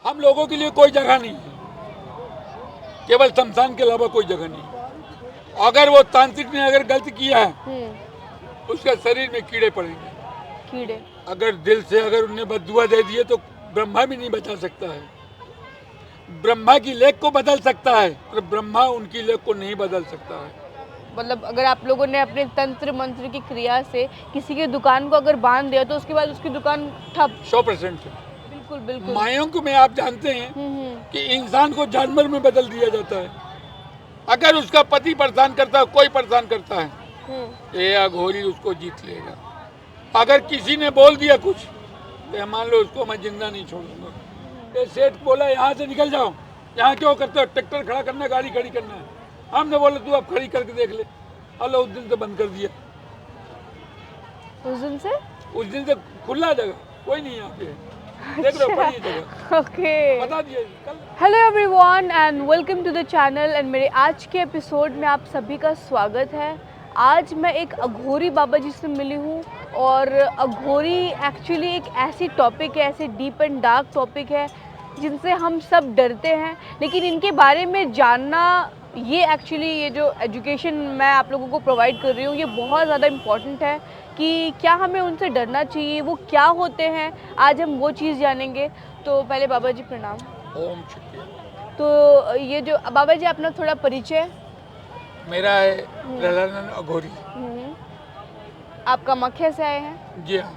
हम लोगों के लिए कोई जगह नहीं है, केवल शमशान के अलावा कोई जगह नहीं। अगर वो तांत्रिक ने अगर गलत किया है उसका शरीर में कीड़े पड़ेंगे। कीड़े अगर दिल से अगर उन्हें बद्दुआ दे दिए तो ब्रह्मा भी नहीं बचा सकता है। ब्रह्मा की लेख को बदल सकता है पर ब्रह्मा उनकी लेख को नहीं बदल सकता है। मतलब अगर आप लोगों ने अपने तंत्र मंत्र की क्रिया से किसी की दुकान को अगर बांध दिया तो उसके बाद उसकी दुकान ठप। 100%। बिल्कुल बिल्कुल। मायोंक में आप जानते हैं कि इंसान को जानवर में बदल दिया जाता है। अगर उसका पति परेशान करता है, कोई परेशान करता है, ये अघोरी उसको जीत लेगा। अगर किसी ने बोल दिया कुछ तो मान लो उसको मैं जिंदा नहीं छोड़ूंगा। ये सेठ बोला यहाँ से निकल जाओ, यहाँ क्यों करते हो, ट्रैक्टर खड़ा करना है, गाड़ी खड़ी करना है। हमने बोला तू अब खड़ी करके देख ले। अल्लाह उस दिन से बंद कर दिया। उस दिन से खुला जगह कोई नहीं यहाँ पे। देख रहे हो पड़ी जगह। ओके, बता दिया कल। Hello everyone and welcome to the channel and मेरे आज के एपिसोड में आप सभी का स्वागत है। आज मैं एक अघोरी बाबा जी से मिली हूँ और अघोरी एक्चुअली एक ऐसी टॉपिक है, ऐसे डीप एंड डार्क टॉपिक है जिनसे हम सब डरते हैं, लेकिन इनके बारे में जानना ये एक्चुअली ये जो एजुकेशन मैं आप लोगों को प्रोवाइड कर रही हूँ ये बहुत ज़्यादा इम्पॉर्टेंट है कि क्या हमें उनसे डरना चाहिए, वो क्या होते हैं, आज हम वो चीज़ जानेंगे। तो पहले बाबा जी प्रणाम। ओम शुक्रिया। तो ये जो बाबा जी अपना थोड़ा परिचय। मेरा है ललानंद अघोरी। आप कामाख्या से आए हैं? जी हाँ।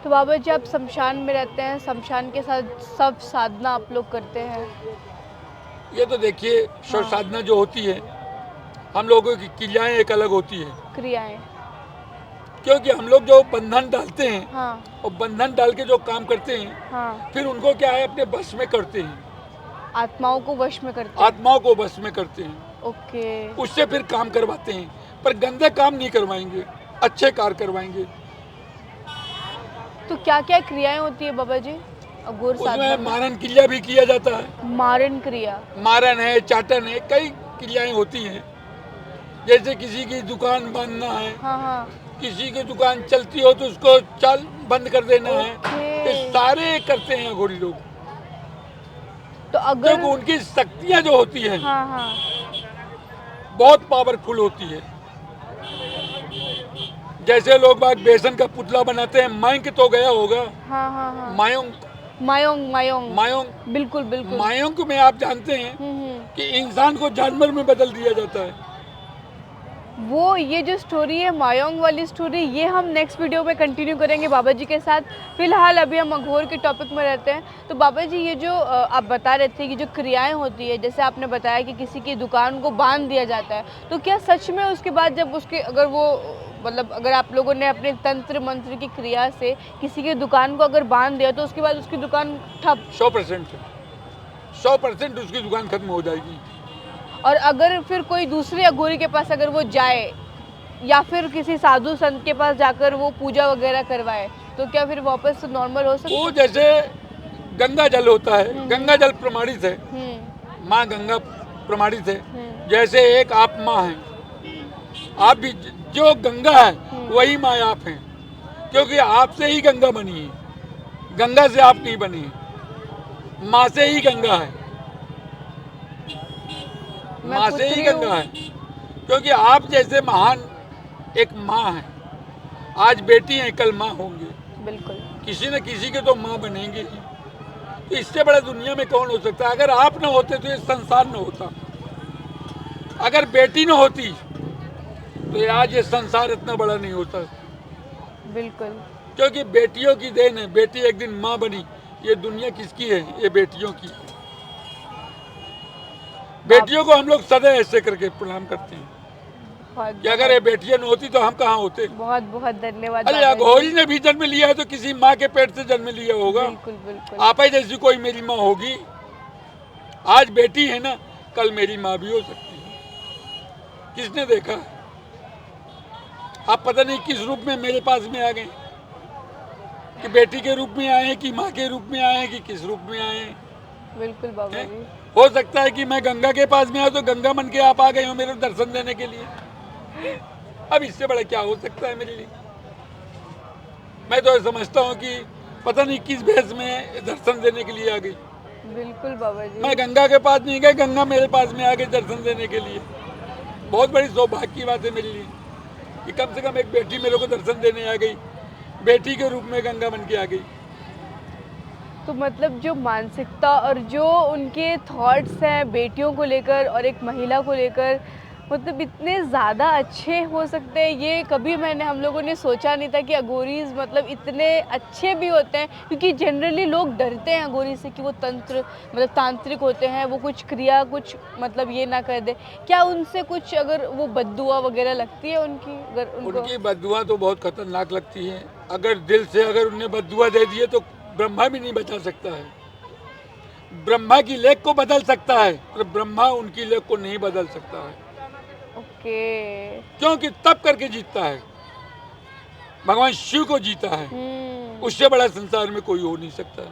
तो बाबा जी आप शमशान में रहते हैं, शमशान के साथ सब साधना आप लोग करते हैं। ये तो देखिए शिव साधना जो होती है हम लोगों की क्रियाएं एक अलग होती है। क्रियाएं क्योंकि हम लोग जो बंधन डालते हैं हाँ और बंधन डाल के जो काम करते हैं हाँ, फिर उनको क्या है अपने बस में करते हैं, आत्माओं को वश में करते हैं। आत्माओं को बस में करते हैं। ओके, उससे फिर काम करवाते हैं, पर गंदे काम नहीं करवाएंगे, अच्छे कार्य करवाएंगे। तो क्या क्या क्रियाएं होती है बाबा जी अघोर साधना उसमें में? मारन क्रिया भी किया जाता है। मारन क्रिया, मारन है, चाटन है, कई क्रियाएं होती हैं। जैसे किसी की दुकान बांधना है, हाँ हाँ, किसी की दुकान चलती हो तो उसको चल बंद कर देना है। ओके। ये सारे करते हैं अघोरी लोग। तो अगर क्योंकि उनकी शक्तियां जो होती हैं हाँ हाँ, बहुत पावरफुल होती है। जैसे लोग बाग बेसन का पुतला बनाते हैं, मायंक तो गया होगा। हाँ हाँ हाँ, मायोंक, मायोंग मायोंग, मायोंक, बिल्कुल बिल्कुल। मायोंक में आप जानते हैं कि इंसान को जानवर में बदल दिया जाता है। वो ये जो स्टोरी है मायोंग वाली स्टोरी ये हम नेक्स्ट वीडियो में कंटिन्यू करेंगे बाबा जी के साथ। फिलहाल अभी हम अघोर के टॉपिक में रहते हैं। तो बाबा जी ये जो आप बता रहे थे कि जो क्रियाएं होती है, जैसे आपने बताया कि किसी की दुकान को बांध दिया जाता है, तो क्या सच में उसके बाद जब उसके अगर वो मतलब अगर आप लोगों ने अपने तंत्र मंत्र की क्रिया से किसी की दुकान को अगर बांध दिया तो उसके बाद उसकी दुकान ठप? 100% उसकी दुकान खत्म हो जाएगी। और अगर फिर कोई दूसरे अघोरी के पास अगर वो जाए या फिर किसी साधु संत के पास जाकर वो पूजा वगैरह करवाए तो क्या फिर वापस नॉर्मल हो सकता है? वो जैसे गंगा जल होता है, गंगा जल प्रमाणित है, माँ गंगा प्रमाणित है। जैसे एक आप माँ हैं, आप भी जो गंगा है वही माँ आप हैं, क्योंकि आपसे ही गंगा बनी है, गंगा से आप नहीं बनी है, माँ से ही गंगा है, माँ से ही गंगा है। क्योंकि आप जैसे महान एक माँ है, आज बेटी हैं कल माँ होंगे, बिल्कुल। किसी न किसी के तो माँ बनेंगे ही। तो इससे बड़ा दुनिया में कौन हो सकता है? अगर आप न होते तो ये संसार न होता, अगर बेटी न होती तो ये आज ये संसार इतना बड़ा नहीं होता। बिल्कुल, क्योंकि बेटियों की देन है, बेटी एक दिन माँ बनी। ये दुनिया किसकी है? ये बेटियों की। बेटियों को हम लोग सदा ऐसे करके प्रणाम करते हैं कि अगर ये बेटियां न होती तो हम कहाँ होते। बहुत बहुत धन्यवाद। अरे अघोरी ने भी जन्म लिया है तो किसी माँ के पेट से जन्म लिया होगा। बिल्कुल बिल्कुल। आप ही जैसी कोई मेरी माँ होगी। आज बेटी है ना, कल मेरी माँ भी हो सकती है। किसने देखा? आप पता नहीं किस रूप में मेरे पास में आ गए, कि बेटी के रूप में आए, कि माँ के रूप में आए, कि किस रूप में आए। बिल्कुल बाबा जी। हो सकता है कि मैं गंगा के पास में आया तो गंगा मन के आप आ गए हो मेरे दर्शन देने के लिए। अब इससे बड़ा क्या हो सकता है मेरे लिए? मैं तो समझता हूँ कि पता नहीं किस भेष में दर्शन देने के लिए आ गई। बिल्कुल बाबा जी। मैं गंगा के पास नहीं गया, गंगा मेरे पास में आ गई दर्शन देने के लिए। बहुत बड़ी सौभाग्य की बात है मेरे लिए कि कम से कम एक बेटी मेरे को दर्शन देने आ गई, बेटी के रूप में गंगा बन के आ गई। तो मतलब जो मानसिकता और जो उनके थॉट्स हैं बेटियों को लेकर और एक महिला को लेकर, मतलब इतने ज़्यादा अच्छे हो सकते हैं, ये कभी हम लोगों ने सोचा नहीं था कि अघोरीज मतलब इतने अच्छे भी होते हैं। क्योंकि जनरली लोग डरते हैं अघोरी से कि वो तंत्र मतलब तांत्रिक होते हैं, वो कुछ क्रिया कुछ मतलब ये ना कर दे। क्या उनसे कुछ अगर वो बद्दुआ वगैरह लगती है उनकी, अगर उनकी बद्दुआ तो बहुत खतरनाक लगती है। अगर दिल से अगर उन्हें बद्दुआ दे दिए तो ब्रह्मा भी नहीं बचा सकता है। ब्रह्मा की लेख को बदल सकता है पर ब्रह्मा उनकी लेख को नहीं बदल सकता है। ओके। क्योंकि तप करके जीतता है, भगवान शिव को जीता है, उससे बड़ा संसार में कोई हो नहीं सकता।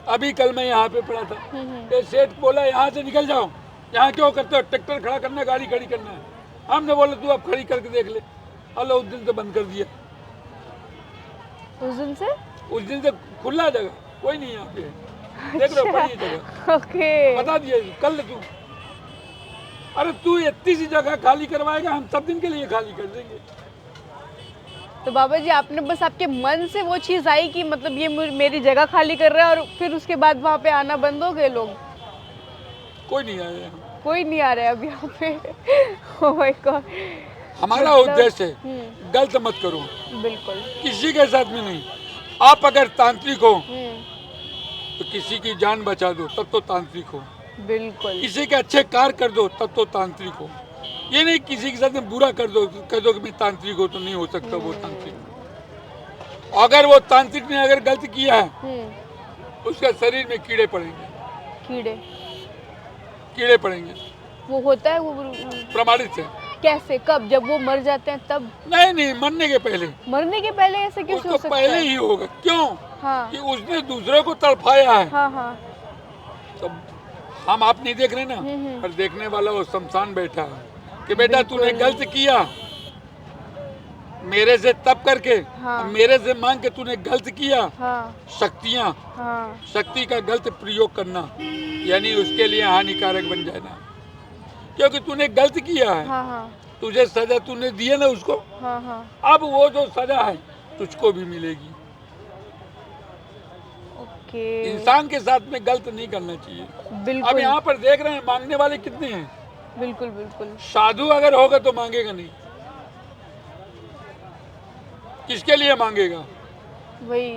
अभी कल मैं यहाँ पे पड़ा था, ये सेठ बोला यहाँ से निकल जाओ, यहाँ क्यों करते हो, ट्रैक्टर खड़ा करना है, गाड़ी खड़ी करना है। हमने बोला तू अब खड़ी करके देख ले। अल्लाह उस दिन से बंद कर दिया। उस दिन से खुला जगह कोई नहीं यहाँ पे। देख रहे हो पड़ी जगह। ओके। बता दिया कर ले तू। अरे तू इतनी सी जगह खाली करवाएगा, हम सब दिन के लिए खाली कर देंगे। तो बाबा जी आपने बस आपके मन से वो चीज़ आई कि मतलब ये मेरी जगह खाली कर रहा है, और फिर उसके बाद वहाँ पे आना बंद हो गए लोग? कोई नहीं आया यहाँ। कोई नहीं आ रहा है अब यहाँ पे। Oh my God. हमारा उद्देश्य है गलत मत करो, बिल्कुल किसी के साथ में नहीं। आप अगर तांत्रिक हो तो किसी की जान बचा दो तब तो तांत्रिक हो। बिल्कुल। किसी के अच्छे कार्य कर दो तब तो तांत्रिक हो। ये नहीं किसी के साथ में बुरा कर दो, कह दो कि मैं तांत्रिक हो, तो नहीं हो सकता वो तांत्रिक। अगर वो तांत्रिक ने अगर गलत किया है उसके शरीर में कीड़े पड़ेंगे। कीड़े पड़ेंगे। वो होता है वो प्रमाणित है। कैसे, कब, जब वो मर जाते हैं तब? नहीं, मरने के पहले। मरने के पहले ऐसे कैसे हो सकता है? पहले ही होगा। क्यों? हाँ। कि उसने दूसरे को तड़पाया है। हाँ। तो हम आप नहीं देख रहे ना, पर देखने वाला वो शमशान बैठा है कि बेटा तूने गलत किया, मेरे से तप करके मेरे से मांग के तूने गलत किया। शक्तियाँ, शक्ति का गलत प्रयोग करना यानी उसके लिए हानिकारक बन जाना, क्योंकि तूने गलत किया है। तुझे सजा तूने दी है ना उसको। अब वो जो सजा है तुझको भी मिलेगी। इंसान के साथ में गलत नहीं करना चाहिए। अब यहाँ पर देख रहे हैं मांगने वाले कितने हैं। बिल्कुल। साधु अगर होगा तो मांगेगा नहीं, किसके लिए मांगेगा? वही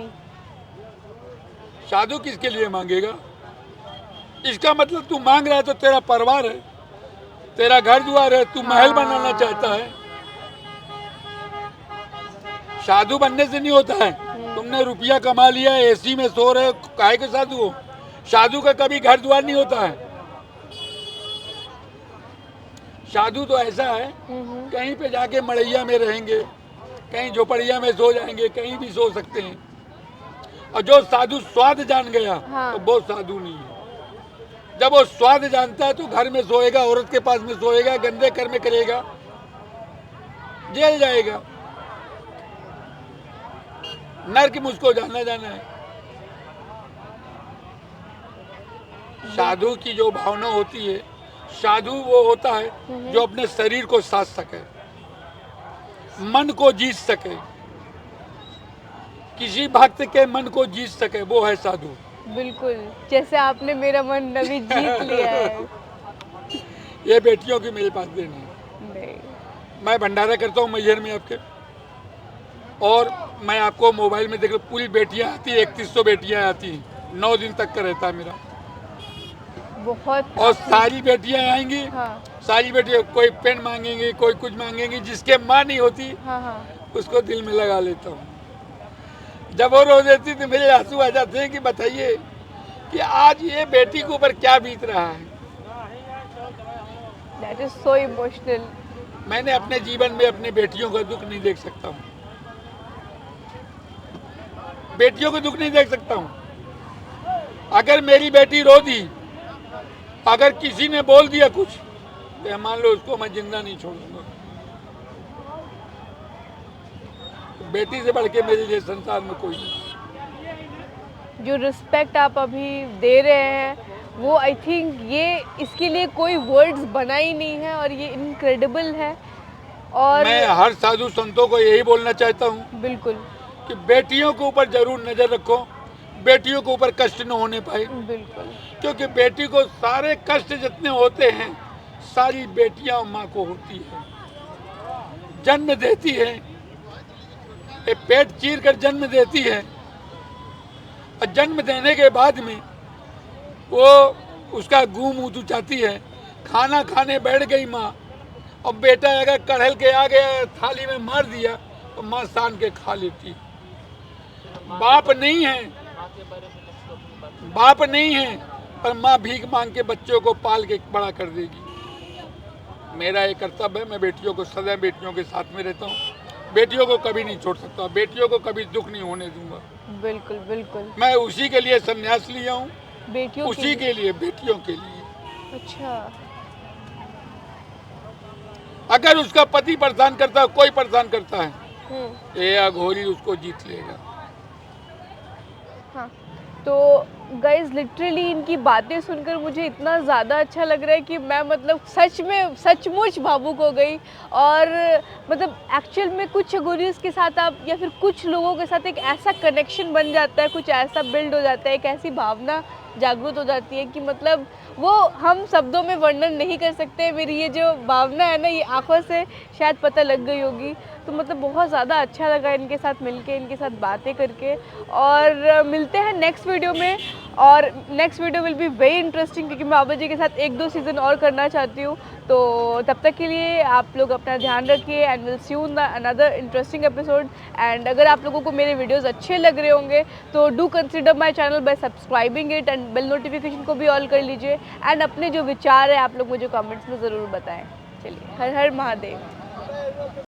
साधु किसके लिए मांगेगा? इसका मतलब तू मांग रहा है तो तेरा परिवार है, तेरा घर द्वार है, तू महल बनाना चाहता है। साधु बनने से नहीं होता है। तुमने रुपया कमा लिया, एसी में सो रहे, काहे के साधु हो? साधु का कभी घर द्वार नहीं होता है। साधु तो ऐसा है कहीं पे जाके मड़ैया में रहेंगे, कहीं झोपड़िया में सो जाएंगे, कहीं भी सो सकते हैं। और जो साधु स्वाद जान गया तो वो साधु नहीं है। जब वो स्वाद जानता है तो घर में सोएगा, औरत के पास में सोएगा, गंदे कर्म करेगा, जेल जाएगा। नर्क मुझको जाना है। साधु की जो भावना होती है, साधु वो होता है जो अपने शरीर को साध सके, मन को जीत सके, किसी भक्त के मन को जीत सके, वो है साधु। बिल्कुल, जैसे आपने मेरा मन अभी जीत लिया है। ये बेटियों की मेरे पास देन है। मैं भंडारा करता हूँ मैहर में आपके, और मैं आपको मोबाइल में देख लो, पूरी बेटियां आती है, 3100 बेटियां आती हैं। 9 दिन तक का रहता है मेरा। बहुत। और सारी बेटियां आएंगी। सारी बेटियां, कोई पेन मांगेंगी, कोई कुछ मांगेंगी, जिसके माँ नहीं होती उसको दिल में लगा लेता हूँ। जब वो रो देती तो मेरे आंसू आ जाते हैं कि बताइए कि आज ये बेटी के ऊपर क्या बीत रहा है। That is so emotional. मैंने अपने जीवन में अपने बेटियों का दुख नहीं देख सकता हूँ, बेटियों को दुख नहीं देख सकता हूँ। अगर मेरी बेटी रो दी, अगर किसी ने बोल दिया कुछ, तो मान लो उसको मैं जिंदा नहीं छोड़ूंगा। बेटी से बढ़ के मेरे लिए संसार में कोई नहीं। जो रिस्पेक्ट आप अभी दे रहे हैं वो आई थिंक ये इसके लिए कोई वर्ड्स बना ही नहीं है और ये इनक्रेडिबल है। और मैं हर साधु संतों को यही बोलना चाहता हूँ बिल्कुल कि बेटियों के ऊपर जरूर नजर रखो, बेटियों के ऊपर कष्ट न होने पाए, बिल्कुल क्योंकि बेटी को सारे कष्ट जितने होते हैं सारी बेटियां माँ को होती है। जन्म देती है, ये पेट चीर कर जन्म देती है और जन्म देने के बाद में वो उसका गू मुँह दुचाती है, खाना खाने बैठ गई माँ और बेटा अगर कढ़ल के आ गया थाली में मार दिया तो माँ सान के खा लेती। बाप नहीं है, बाप नहीं है, पर माँ भीख मांग के बच्चों को पाल के बड़ा कर देगी। मेरा ये कर्तव्य है, मैं बेटियों को सदैव बेटियों के साथ में रहता हूँ, बेटियों को कभी नहीं छोड़ सकता, बेटियों को कभी दुख नहीं होने दूंगा। बिल्कुल बिल्कुल मैं उसी के लिए संन्यास लिया हूँ, बेटियों उसी के लिए, बेटियों के लिए। अच्छा अगर उसका पति परेशान करता है, कोई परेशान करता है, ये अघोरी उसको जीत लेगा। हाँ तो गाइज लिटरली इनकी बातें सुनकर मुझे इतना ज़्यादा अच्छा लग रहा है कि मैं मतलब सच में सचमुच भावुक हो गई। और मतलब एक्चुअल में कुछ अघोरीज के साथ आप या फिर कुछ लोगों के साथ एक ऐसा कनेक्शन बन जाता है, कुछ ऐसा बिल्ड हो जाता है, एक ऐसी भावना जागृत हो जाती है कि मतलब वो हम शब्दों में वर्णन नहीं कर सकते। मेरी ये जो भावना है ना ये आंखों से शायद पता लग गई होगी। तो मतलब बहुत ज़्यादा अच्छा लगा इनके साथ मिलके, इनके साथ बातें करके। और मिलते हैं नेक्स्ट वीडियो में, और next video will be very interesting क्योंकि मैं बाबा जी के साथ 1-2 सीज़न और करना चाहती हूँ। तो तब तक के लिए आप लोग अपना ध्यान रखिए and will see you in the another interesting episode. And अगर आप लोगों को मेरे वीडियोज़ अच्छे लग रहे होंगे तो do consider my channel by subscribing it and bell notification को भी ऑल कर लीजिए। एंड अपने जो विचार है आप लोग मुझे कमेंट्स में ज़रूर बताएं। चलिए, हर हर महादेव।